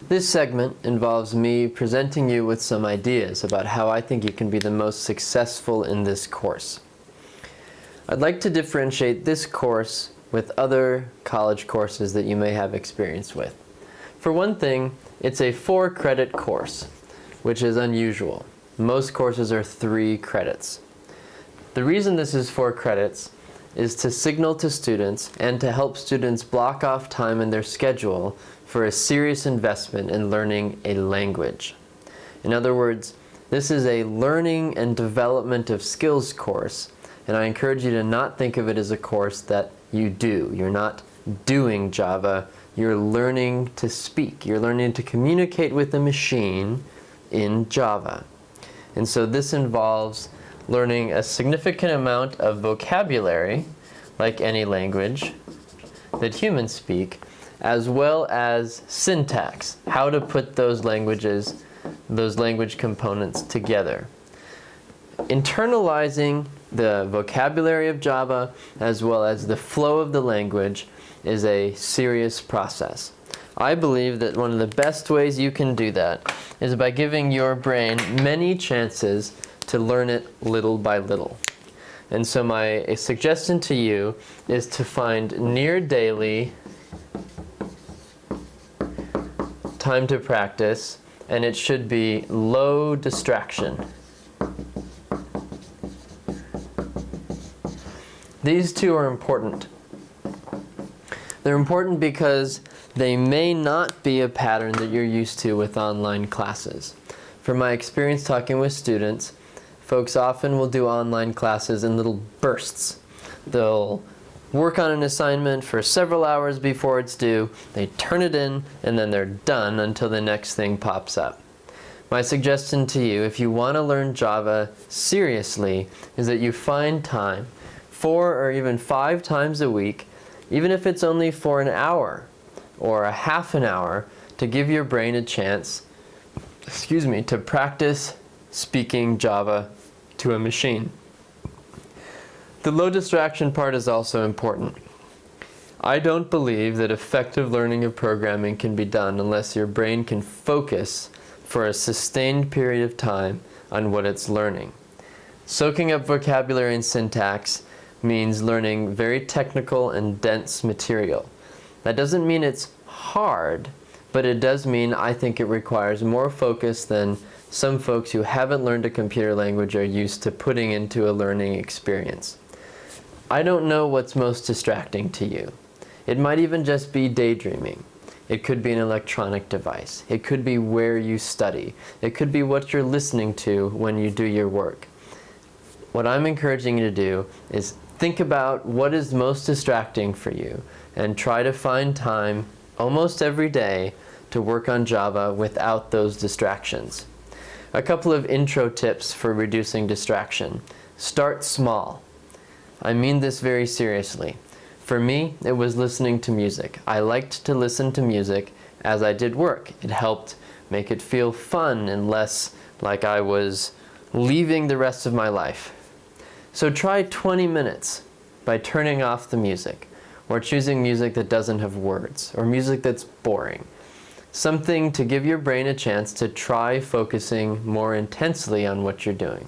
This segment involves me presenting you with some ideas about how I think you can be the most successful in this course. I'd like to differentiate this course with other college courses that you may have experience with. For one thing, it's a 4-credit course, which is unusual. Most courses are 3 credits. The reason this is 4 credits is to signal to students and to help students block off time in their schedule for a serious investment in learning a language. In other words, this is a learning and development of skills course, and I encourage you to not think of it as a course that you do. You're not doing Java, you're learning to speak. You're learning to communicate with a machine in Java. And so this involves learning a significant amount of vocabulary, like any language that humans speak, as well as syntax, how to put those language components together. Internalizing the vocabulary of Java, as well as the flow of the language, is a serious process. I believe that one of the best ways you can do that is by giving your brain many chances to learn it little by little. And so my suggestion to you is to find near daily time to practice, and it should be low distraction. These two are important. They're important because they may not be a pattern that you're used to with online classes. From my experience talking with students, folks often will do online classes in little bursts. They'll work on an assignment for several hours before it's due, they turn it in, and then they're done until the next thing pops up. My suggestion to you, if you want to learn Java seriously, is that you find time 4 or even 5 times a week, even if it's only for an hour or a half an hour, to give your brain a chance, to practice speaking Java to a machine. The low distraction part is also important. I don't believe that effective learning of programming can be done unless your brain can focus for a sustained period of time on what it's learning. Soaking up vocabulary and syntax means learning very technical and dense material. That doesn't mean it's hard, but it does mean I think it requires more focus than some folks who haven't learned a computer language are used to putting into a learning experience. I don't know what's most distracting to you. It might even just be daydreaming. It could be an electronic device. It could be where you study. It could be what you're listening to when you do your work. What I'm encouraging you to do is think about what is most distracting for you and try to find time almost every day to work on Java without those distractions. A couple of intro tips for reducing distraction. Start small. I mean this very seriously. For me, it was listening to music. I liked to listen to music as I did work. It helped make it feel fun and less like I was leaving the rest of my life. So try 20 minutes by turning off the music, or choosing music that doesn't have words, or music that's boring. Something to give your brain a chance to try focusing more intensely on what you're doing.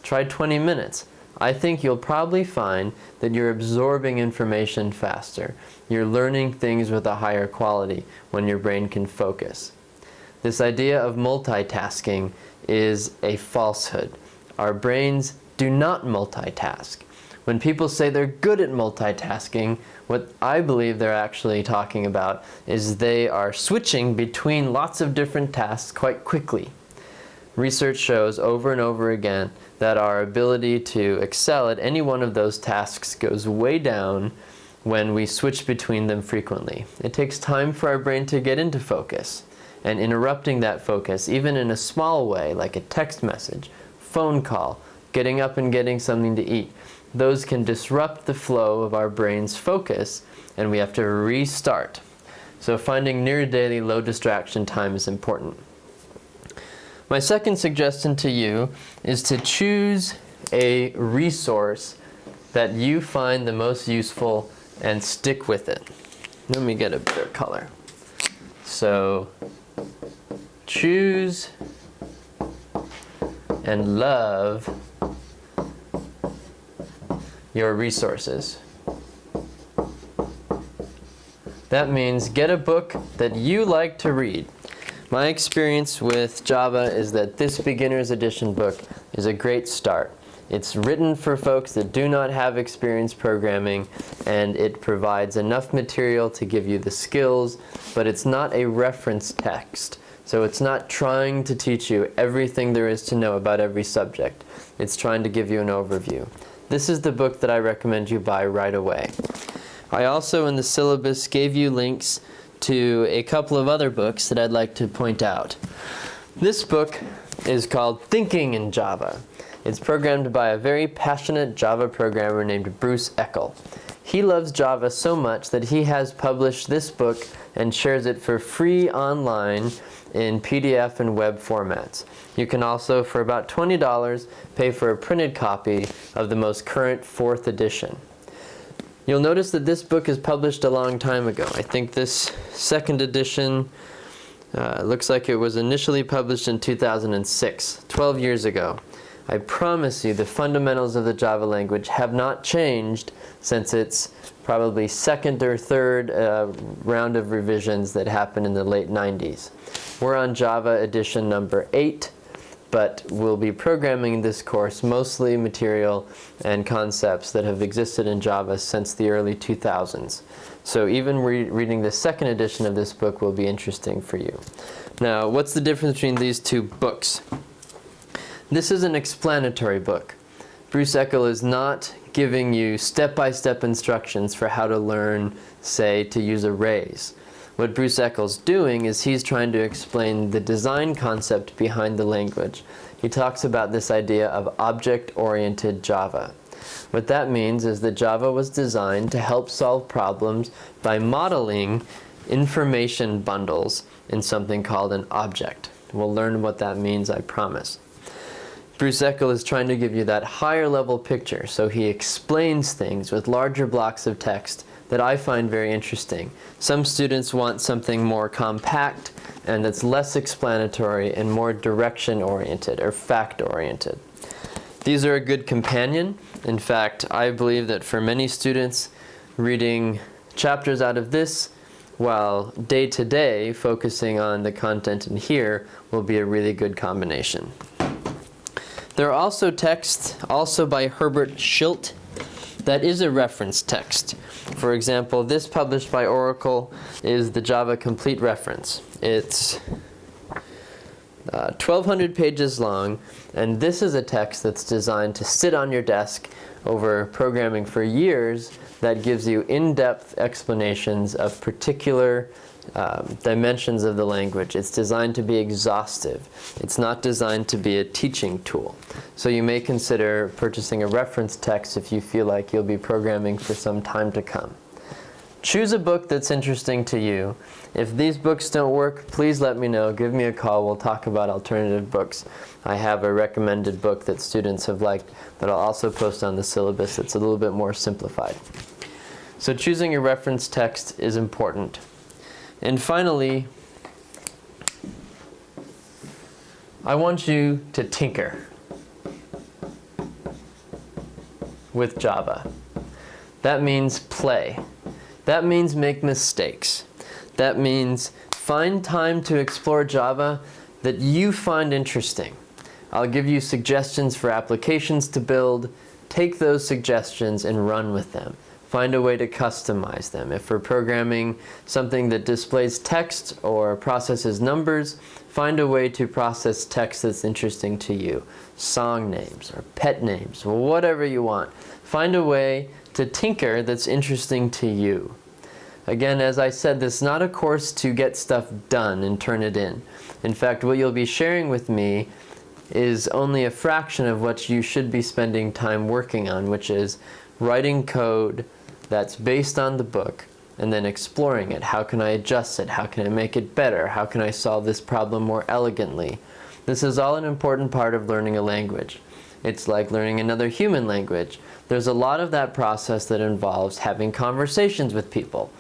Try 20 minutes. I think you'll probably find that you're absorbing information faster. You're learning things with a higher quality when your brain can focus. This idea of multitasking is a falsehood. Our brains do not multitask. When people say they're good at multitasking, what I believe they're actually talking about is they are switching between lots of different tasks quite quickly. Research shows over and over again that our ability to excel at any one of those tasks goes way down when we switch between them frequently. It takes time for our brain to get into focus, and interrupting that focus, even in a small way, like a text message, phone call, getting up and getting something to eat, those can disrupt the flow of our brain's focus, and we have to restart. So finding near daily low distraction time is important. My second suggestion to you is to choose a resource that you find the most useful and stick with it. Let me get a better color. So choose and love your resources. That means get a book that you like to read. My experience with Java is that this beginner's edition book is a great start. It's written for folks that do not have experience programming, and it provides enough material to give you the skills, but it's not a reference text. So it's not trying to teach you everything there is to know about every subject. It's trying to give you an overview. This is the book that I recommend you buy right away. I also, in the syllabus, gave you links to a couple of other books that I'd like to point out. This book is called Thinking in Java. It's programmed by a very passionate Java programmer named Bruce Eckel. He loves Java so much that he has published this book and shares it for free online in PDF and web formats. You can also, for about $20, pay for a printed copy of the most current 4th edition. You'll notice that this book is published a long time ago. I think this 2nd edition looks like it was initially published in 2006, 12 years ago. I promise you the fundamentals of the Java language have not changed since its probably 2nd or 3rd round of revisions that happened in the late 90s. We're on Java edition number 8, but we'll be programming this course mostly material and concepts that have existed in Java since the early 2000s. So even reading the 2nd edition of this book will be interesting for you. Now, what's the difference between these two books? This is an explanatory book. Bruce Eckel is not giving you step-by-step instructions for how to learn, say, to use arrays. What Bruce Eckel's doing is he's trying to explain the design concept behind the language. He talks about this idea of object-oriented Java. What that means is that Java was designed to help solve problems by modeling information bundles in something called an object. We'll learn what that means, I promise. Bruce Eckel is trying to give you that higher level picture, so he explains things with larger blocks of text that I find very interesting. Some students want something more compact and that's less explanatory and more direction-oriented or fact-oriented. These are a good companion. In fact, I believe that for many students, reading chapters out of this while day-to-day focusing on the content in here will be a really good combination. There are also texts, also by Herbert Schilt, that is a reference text. For example, this published by Oracle is the Java Complete Reference. It's 1,200 pages long, and this is a text that's designed to sit on your desk over programming for years that gives you in-depth explanations of particular dimensions of the language. It's designed to be exhaustive. It's not designed to be a teaching tool. So you may consider purchasing a reference text if you feel like you'll be programming for some time to come. Choose a book that's interesting to you. If these books don't work, please let me know. Give me a call. We'll talk about alternative books. I have a recommended book that students have liked that I'll also post on the syllabus. It's a little bit more simplified. So choosing a reference text is important. And finally, I want you to tinker with Java. That means play. That means make mistakes. That means find time to explore Java that you find interesting. I'll give you suggestions for applications to build. Take those suggestions and run with them. Find a way to customize them. If we're programming something that displays text or processes numbers, find a way to process text that's interesting to you. Song names or pet names, whatever you want. Find a way to tinker that's interesting to you. Again, as I said, this is not a course to get stuff done and turn it in. In fact, what you'll be sharing with me is only a fraction of what you should be spending time working on, which is writing code that's based on the book and then exploring it. How can I adjust it? How can I make it better? How can I solve this problem more elegantly? This is all an important part of learning a language. It's like learning another human language. There's a lot of that process that involves having conversations with people,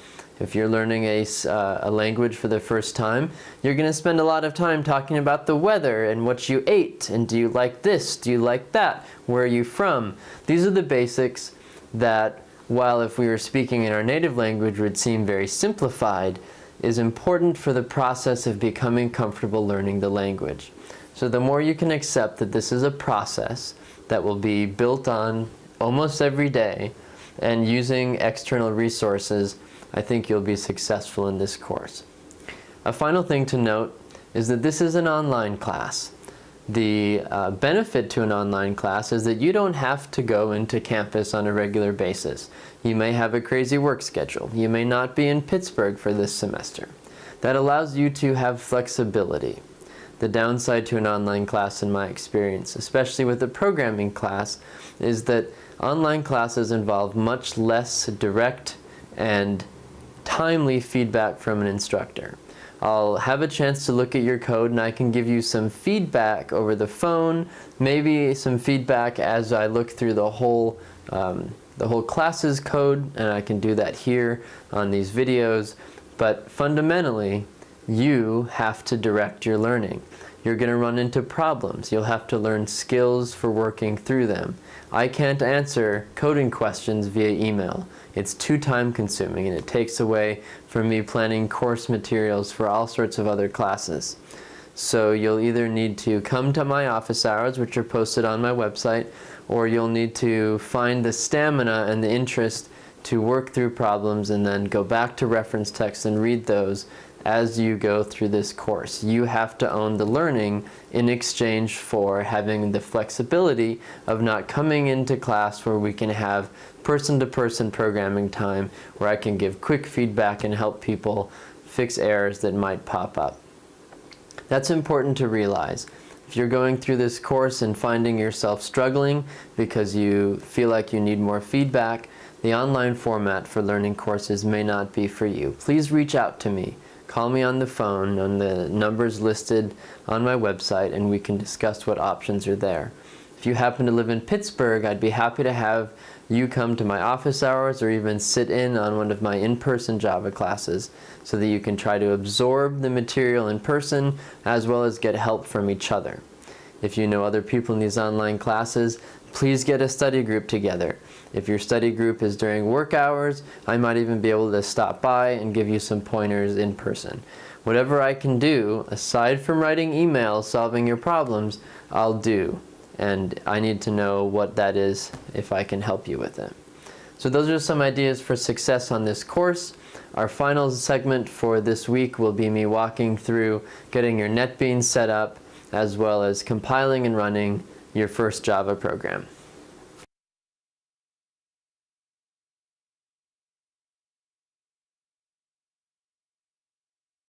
If you're learning a language for the first time, you're going to spend a lot of time talking about the weather and what you ate, and do you like this, do you like that, where are you from? These are the basics that, while if we were speaking in our native language would seem very simplified, is important for the process of becoming comfortable learning the language. So the more you can accept that this is a process that will be built on almost every day and using external resources, I think you'll be successful in this course. A final thing to note is that this is an online class. The benefit to an online class is that you don't have to go into campus on a regular basis. You may have a crazy work schedule. You may not be in Pittsburgh for this semester. That allows you to have flexibility. The downside to an online class, in my experience, especially with a programming class, is that online classes involve much less direct and timely feedback from an instructor. I'll have a chance to look at your code and I can give you some feedback over the phone, maybe some feedback as I look through the whole class's code, and I can do that here on these videos. But fundamentally, you have to direct your learning. You're going to run into problems. You'll have to learn skills for working through them. I can't answer coding questions via email. It's too time consuming and it takes away from me planning course materials for all sorts of other classes. So you'll either need to come to my office hours, which are posted on my website, or you'll need to find the stamina and the interest to work through problems and then go back to reference texts and read those as you go through this course. You have to own the learning in exchange for having the flexibility of not coming into class where we can have person-to-person programming time, where I can give quick feedback and help people fix errors that might pop up. That's important to realize. If you're going through this course and finding yourself struggling because you feel like you need more feedback, the online format for learning courses may not be for you. Please reach out to me. Call me on the phone on the numbers listed on my website and we can discuss what options are there. If you happen to live in Pittsburgh, I'd be happy to have you come to my office hours or even sit in on one of my in-person Java classes so that you can try to absorb the material in person as well as get help from each other. If you know other people in these online classes, please get a study group together. If your study group is during work hours, I might even be able to stop by and give you some pointers in person. Whatever I can do, aside from writing emails solving your problems, I'll do. And I need to know what that is if I can help you with it. So those are some ideas for success on this course. Our final segment for this week will be me walking through getting your NetBeans set up, as well as compiling and running your first Java program.